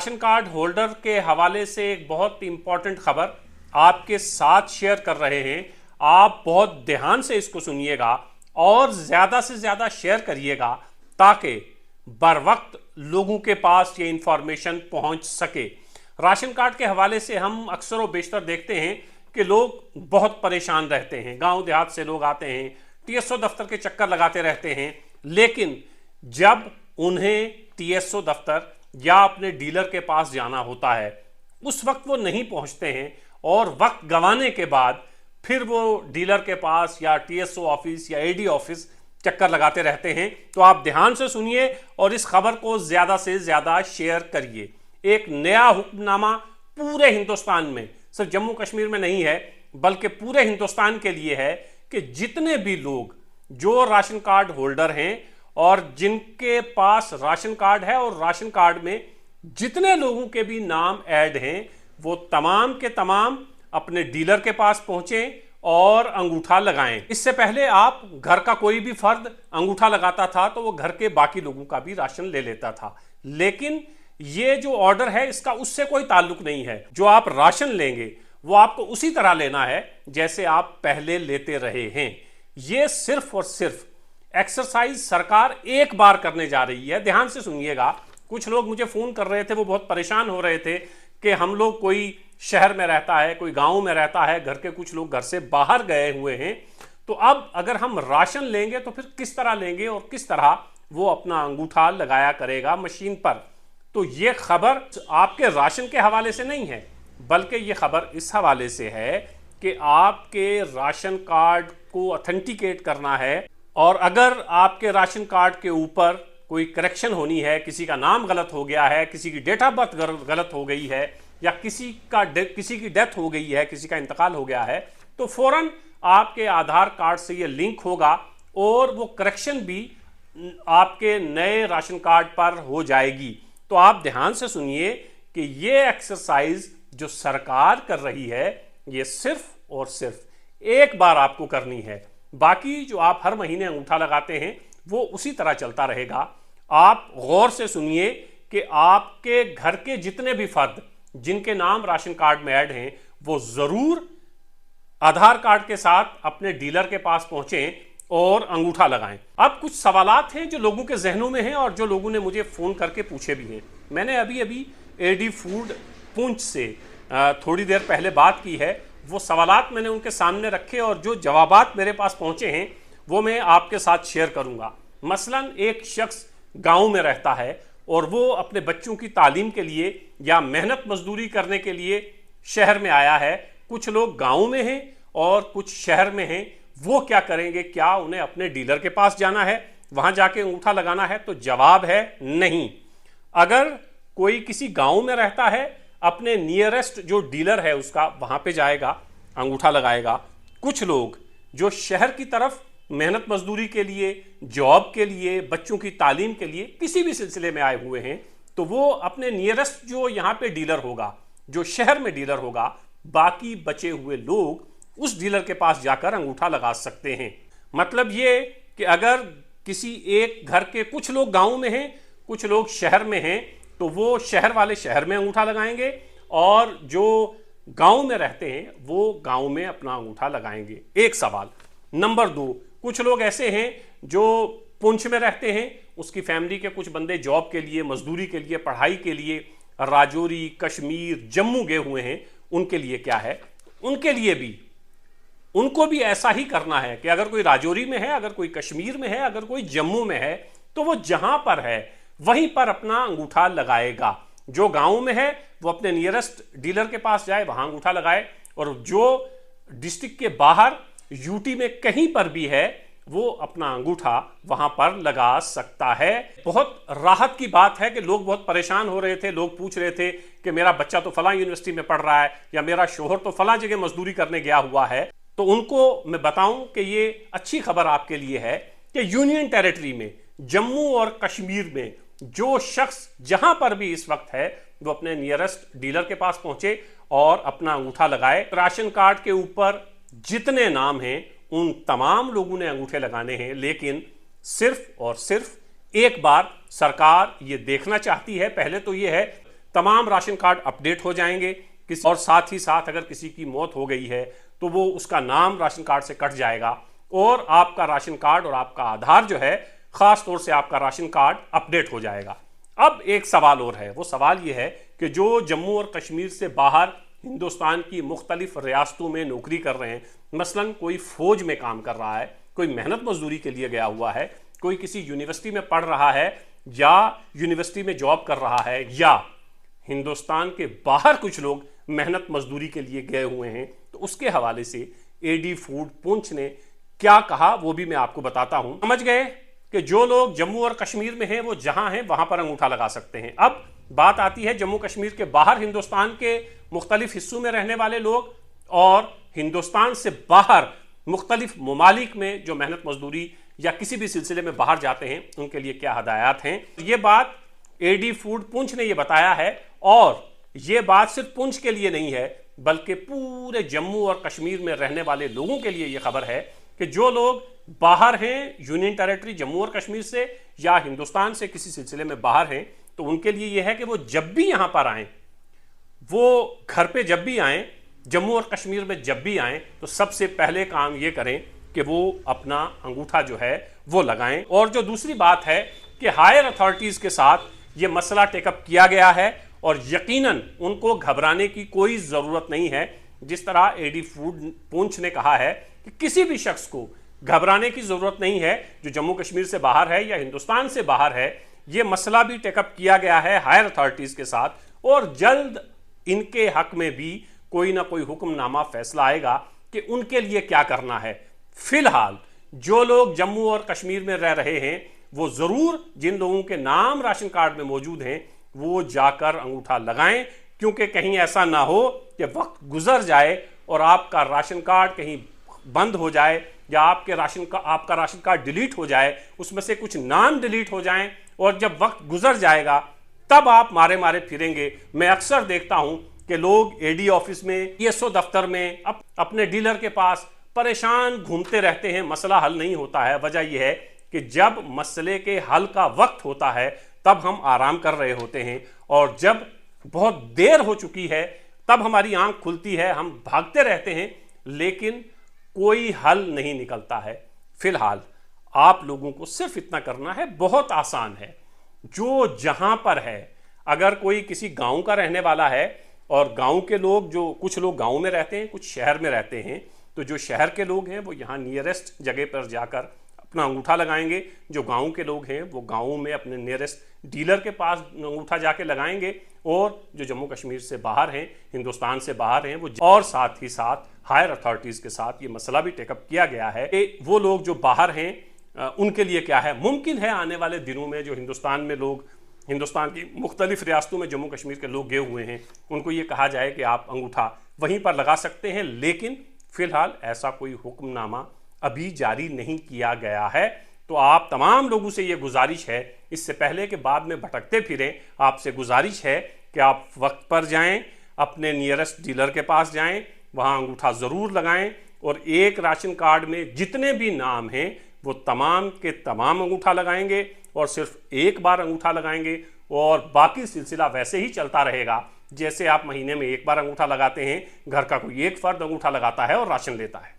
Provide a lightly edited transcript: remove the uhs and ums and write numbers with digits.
Ration card holder के हवाले से एक बहुत इंपॉर्टेंट खबर आपके साथ शेयर कर रहे हैं। आप बहुत ध्यान से इसको सुनिएगा और ज़्यादा से ज़्यादा शेयर करिएगा ताकि बर वक्त लोगों के पास ये इंफॉर्मेशन पहुंच सके। राशन कार्ड के हवाले से हम अक्सर व बेशतर देखते हैं कि लोग बहुत परेशान रहते हैं। गांव देहात से लोग आते हैं, टीएसओ दफ्तर के चक्कर लगाते रहते हैं, लेकिन जब उन्हें टीएसओ दफ्तर या अपने डीलर के पास जाना होता है उस वक्त वो नहीं पहुंचते हैं और वक्त गंवाने के बाद फिर वो डीलर के पास या टीएसओ ऑफिस या एडी ऑफिस चक्कर लगाते रहते हैं। तो आप ध्यान से सुनिए और इस खबर को ज़्यादा से ज़्यादा शेयर करिए। एक नया हुक्मनामा पूरे हिंदुस्तान में, सिर्फ जम्मू कश्मीर में नहीं है बल्कि पूरे हिंदुस्तान के लिए है कि जितने भी लोग जो राशन कार्ड होल्डर हैं और जिनके पास राशन कार्ड है और राशन कार्ड में जितने लोगों के भी नाम ऐड हैं वो तमाम के तमाम अपने डीलर के पास पहुंचें और अंगूठा लगाएं। इससे पहले आप घर का कोई भी फर्द अंगूठा लगाता था तो वो घर के बाकी लोगों का भी राशन ले लेता था, लेकिन ये जो ऑर्डर है इसका उससे कोई ताल्लुक नहीं है। जो आप राशन लेंगे वो आपको उसी तरह लेना है जैसे आप पहले लेते रहे हैं। ये सिर्फ और सिर्फ एक्सरसाइज सरकार एक बार करने जा रही है। ध्यान से सुनिएगा। कुछ लोग मुझे फोन कर रहे थे, वो बहुत परेशान हो रहे थे कि हम लोग, कोई शहर में रहता है, कोई गांव में रहता है, घर के कुछ लोग घर से बाहर गए हुए हैं, तो अब अगर हम राशन लेंगे तो फिर किस तरह लेंगे और किस तरह वो अपना अंगूठा लगाया करेगा मशीन पर। तो ये खबर आपके राशन के हवाले से नहीं है बल्कि ये खबर इस हवाले से है कि आपके राशन कार्ड को ऑथेंटिकेट करना है और अगर आपके राशन कार्ड के ऊपर कोई करेक्शन होनी है, किसी का नाम गलत हो गया है, किसी की डेट ऑफ बर्थ गलत हो गई है या किसी की डेथ हो गई है, किसी का इंतकाल हो गया है, तो फौरन आपके आधार कार्ड से ये लिंक होगा और वो करेक्शन भी आपके नए राशन कार्ड पर हो जाएगी। तो आप ध्यान से सुनिए कि ये एक्सरसाइज जो सरकार कर रही है ये सिर्फ और सिर्फ एक बार आपको करनी है। बाकी जो आप हर महीने अंगूठा लगाते हैं वो उसी तरह चलता रहेगा। आप गौर से सुनिए कि आपके घर के जितने भी फर्द जिनके नाम राशन कार्ड में ऐड हैं वो जरूर आधार कार्ड के साथ अपने डीलर के पास पहुंचें और अंगूठा लगाएं। अब कुछ सवालात हैं जो लोगों के जहनों में हैं और जो लोगों ने मुझे फोन करके पूछे भी हैं। मैंने अभी एडी फूड पुंछ से थोड़ी देर पहले बात की है। वो सवालात मैंने उनके सामने रखे और जो जवाबात मेरे पास पहुंचे हैं वो मैं आपके साथ शेयर करूंगा। मसलन एक शख्स गांव में रहता है और वो अपने बच्चों की तालीम के लिए या मेहनत मजदूरी करने के लिए शहर में आया है। कुछ लोग गांव में हैं और कुछ शहर में हैं। वो क्या करेंगे? क्या उन्हें अपने डीलर के पास जाना है, वहां जाके अंगूठा लगाना है? तो जवाब है नहीं। अगर कोई किसी गांव में रहता है, अपने नियरेस्ट जो डीलर है उसका वहां पे जाएगा, अंगूठा लगाएगा। कुछ लोग जो शहर की तरफ मेहनत मजदूरी के लिए, जॉब के लिए, बच्चों की तालीम के लिए किसी भी सिलसिले में आए हुए हैं, तो वो अपने नियरेस्ट जो यहाँ पे डीलर होगा, जो शहर में डीलर होगा, बाकी बचे हुए लोग उस डीलर के पास जाकर अंगूठा लगा सकते हैं। मतलब ये कि अगर किसी एक घर के कुछ लोग गांव में हैं, कुछ लोग शहर में हैं, तो वो शहर वाले शहर में अंगूठा लगाएंगे और जो गांव में रहते हैं वो गांव में अपना अंगूठा लगाएंगे। एक सवाल। नंबर 2, कुछ लोग ऐसे हैं जो पुंछ में रहते हैं, उसकी फैमिली के कुछ बंदे जॉब के लिए, मजदूरी के लिए, पढ़ाई के लिए राजौरी, कश्मीर, जम्मू गए हुए हैं। उनके लिए क्या है? उनको भी ऐसा ही करना है कि अगर कोई राजौरी में है, अगर कोई कश्मीर में है, अगर कोई जम्मू में है, तो वो जहां पर है वहीं पर अपना अंगूठा लगाएगा। जो गांव में है वो अपने नियरेस्ट डीलर के पास जाए, वहां अंगूठा लगाए, और जो डिस्ट्रिक्ट के बाहर यूटी में कहीं पर भी है वो अपना अंगूठा वहां पर लगा सकता है। बहुत राहत की बात है कि लोग बहुत परेशान हो रहे थे। लोग पूछ रहे थे कि मेरा बच्चा तो फलां यूनिवर्सिटी में पढ़ रहा है या मेरा शोहर तो फलां जगह मजदूरी करने गया हुआ है। तो उनको मैं बताऊं कि ये अच्छी खबर आपके लिए है कि यूनियन टेरिटरी में, जम्मू और कश्मीर में जो शख्स जहां पर भी इस वक्त है वो अपने नियरेस्ट डीलर के पास पहुंचे और अपना अंगूठा लगाए। राशन कार्ड के ऊपर जितने नाम हैं उन तमाम लोगों ने अंगूठे लगाने हैं, लेकिन सिर्फ और सिर्फ एक बार सरकार ये देखना चाहती है। पहले तो ये है तमाम राशन कार्ड अपडेट हो जाएंगे। और साथ ही साथ अगर किसी की मौत हो गई है तो वो उसका नाम राशन कार्ड से कट जाएगा और आपका राशन कार्ड और आपका आधार जो है, खास तौर से आपका राशन कार्ड अपडेट हो जाएगा। अब एक सवाल और है, वो सवाल ये है कि जो जम्मू और कश्मीर से बाहर हिंदुस्तान की मुख्तलिफ रियासतों में नौकरी कर रहे हैं, मसलन कोई फौज में काम कर रहा है, कोई मेहनत मजदूरी के लिए गया हुआ है, कोई किसी यूनिवर्सिटी में पढ़ रहा है या यूनिवर्सिटी में जॉब कर रहा है, या हिंदुस्तान के बाहर कुछ लोग मेहनत मजदूरी के लिए गए हुए हैं, तो उसके हवाले से एडी फूड पुंछ ने क्या कहा वो भी मैं आपको बताता हूं। समझ गए कि जो लोग जम्मू और कश्मीर में हैं वो जहां हैं वहां पर अंगूठा लगा सकते हैं। अब बात आती है जम्मू कश्मीर के बाहर हिंदुस्तान के मुख्तलिफ हिस्सों में रहने वाले लोग और हिंदुस्तान से बाहर मुख्तलिफ ममालिक में जो मेहनत मजदूरी या किसी भी सिलसिले में बाहर जाते हैं, उनके लिए क्या हदायत हैं। ये बात एडी फूड पुंछ ने ये बताया है, और ये बात सिर्फ पुंछ के लिए नहीं है बल्कि पूरे जम्मू और कश्मीर में रहने वाले लोगों के लिए ये खबर है कि जो लोग बाहर हैं यूनियन टेरिटरी जम्मू और कश्मीर से या हिंदुस्तान से किसी सिलसिले में बाहर हैं, तो उनके लिए यह है कि वो जब भी यहां पर आए, वो घर पे जब भी आए, जम्मू और कश्मीर में जब भी आए, तो सबसे पहले काम ये करें कि वो अपना अंगूठा जो है वो लगाएं। और जो दूसरी बात है कि हायर अथॉरिटीज के साथ ये मसला टेकअप किया गया है और यकीनन उनको घबराने की कोई जरूरत नहीं है। जिस तरह एडी फूड पुंछ ने कहा है कि किसी भी शख्स को घबराने की जरूरत नहीं है जो जम्मू कश्मीर से बाहर है या हिंदुस्तान से बाहर है। ये मसला भी टेकअप किया गया है हायर अथॉरिटीज के साथ और जल्द इनके हक में भी कोई ना कोई हुक्मनामा फैसला आएगा कि उनके लिए क्या करना है। फिलहाल जो लोग जम्मू और कश्मीर में रह रहे हैं वो जरूर, जिन लोगों के नाम राशन कार्ड में मौजूद हैं, वो जाकर अंगूठा लगाएं, क्योंकि कहीं ऐसा ना हो कि वक्त गुजर जाए और आपका राशन कार्ड कहीं बंद हो जाए या आपका राशन कार्ड डिलीट हो जाए, उसमें से कुछ नाम डिलीट हो जाएं और जब वक्त गुजर जाएगा तब आप मारे मारे फिरेंगे। मैं अक्सर देखता हूं कि लोग एडी ऑफिस में, ईएसओ दफ्तर में, अपने डीलर के पास परेशान घूमते रहते हैं, मसला हल नहीं होता है। वजह यह है कि जब मसले के हल का वक्त होता है तब हम आराम कर रहे होते हैं और जब बहुत देर हो चुकी है तब हमारी आंख खुलती है, हम भागते रहते हैं, लेकिन कोई हल नहीं निकलता है। फिलहाल आप लोगों को सिर्फ इतना करना है, बहुत आसान है। जो जहां पर है, अगर कोई किसी गांव का रहने वाला है और गांव के लोग, जो कुछ लोग गांव में रहते हैं, कुछ शहर में रहते हैं, तो जो शहर के लोग हैं वो यहाँ नियरेस्ट जगह पर जाकर अपना अंगूठा लगाएंगे। जो गांव के लोग हैं वो गांव में अपने नियरेस्ट डीलर के पास अंगूठा जाके लगाएंगे और जो जम्मू कश्मीर से बाहर हैं, हिंदुस्तान से बाहर हैं, वो और साथ ही साथ हायर अथॉरिटीज के साथ ये मसला भी टेकअप किया गया है कि वो लोग जो बाहर हैं उनके लिए क्या है। मुमकिन है आने वाले दिनों में जो हिंदुस्तान में लोग, हिंदुस्तान की मुख्तलिफ रियासतों में जम्मू कश्मीर के लोग गए हुए हैं, उनको ये कहा जाए कि आप अंगूठा वहीं पर लगा सकते हैं, लेकिन फिलहाल ऐसा कोई हुक्मनामा अभी जारी नहीं किया गया है। तो आप तमाम लोगों से ये गुजारिश है, इससे पहले कि बाद में भटकते फिरें, आपसे गुजारिश है कि आप वक्त पर जाएं, अपने नियरेस्ट डीलर के पास जाएं, वहां अंगूठा ज़रूर लगाएं और एक राशन कार्ड में जितने भी नाम हैं वो तमाम के तमाम अंगूठा लगाएंगे और सिर्फ एक बार अंगूठा लगाएंगे और बाकी सिलसिला वैसे ही चलता रहेगा जैसे आप महीने में एक बार अंगूठा लगाते हैं। घर का कोई एक फर्द अंगूठा लगाता है और राशन लेता है।